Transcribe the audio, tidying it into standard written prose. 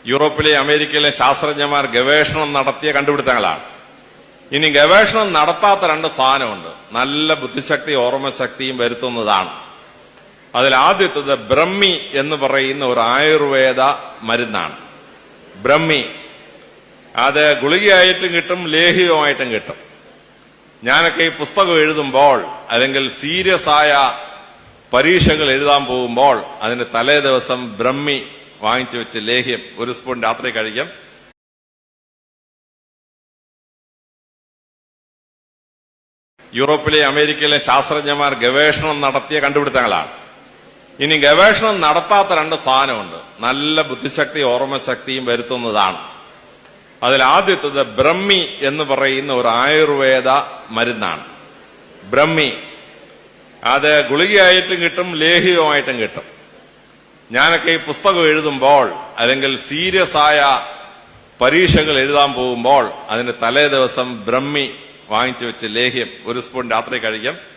യൂറോപ്പിലെ അമേരിക്കയിലെ ശാസ്ത്രജ്ഞന്മാർ ഗവേഷണം നടത്തിയ കണ്ടുപിടുത്തങ്ങളാണ്. ഇനി ഗവേഷണം നടത്താത്ത രണ്ട് സാധനമുണ്ട്. നല്ല ബുദ്ധിശക്തി ഓർമ്മശക്തിയും വരുത്തുന്നതാണ്. അതിൽ ആദ്യത്തേത് ബ്രഹ്മി എന്ന് പറയുന്ന ഒരു ആയുർവേദ മരുന്നാണ്. ബ്രഹ്മി അത് ഗുളികയായിട്ടും കിട്ടും, ലേഹ്യവുമായിട്ടും കിട്ടും. ഞാനൊക്കെ ഈ പുസ്തകം എഴുതുമ്പോൾ അല്ലെങ്കിൽ സീരിയസ് ആയ പരീക്ഷകൾ എഴുതാൻ പോകുമ്പോൾ അതിന്റെ തലേ ദിവസം ബ്രഹ്മി വാങ്ങിച്ചു വെച്ച് ലേഹ്യം ഒരു സ്പൂൺ രാത്രി കഴിക്കും. യൂറോപ്പിലെ അമേരിക്കയിലെ ശാസ്ത്രജ്ഞന്മാർ ഗവേഷണം നടത്തിയ കണ്ടുപിടുത്തങ്ങളാണ്. ഇനി ഗവേഷണം നടത്താത്ത രണ്ട് സാധനമുണ്ട്. നല്ല ബുദ്ധിശക്തി ഓർമ്മശക്തിയും വരുത്തുന്നതാണ്. അതിൽ ആദ്യത്തേത് ബ്രഹ്മി എന്ന് പറയുന്ന ഒരു ആയുർവേദ മരുന്നാണ്. ബ്രഹ്മി അത് ഗുളികയായിട്ടും കിട്ടും, ലേഹ്യവുമായിട്ടും കിട്ടും. ഞാനൊക്കെ ഈ പുസ്തകം എഴുതുമ്പോൾ അല്ലെങ്കിൽ സീരിയസ് ആയ പരീക്ഷകൾ എഴുതാൻ പോകുമ്പോൾ അതിന്റെ തലേ ദിവസം ബ്രഹ്മി വാങ്ങിച്ചു വെച്ച് ലേഹ്യം ഒരു സ്പൂൺ രാത്രി കഴിക്കും.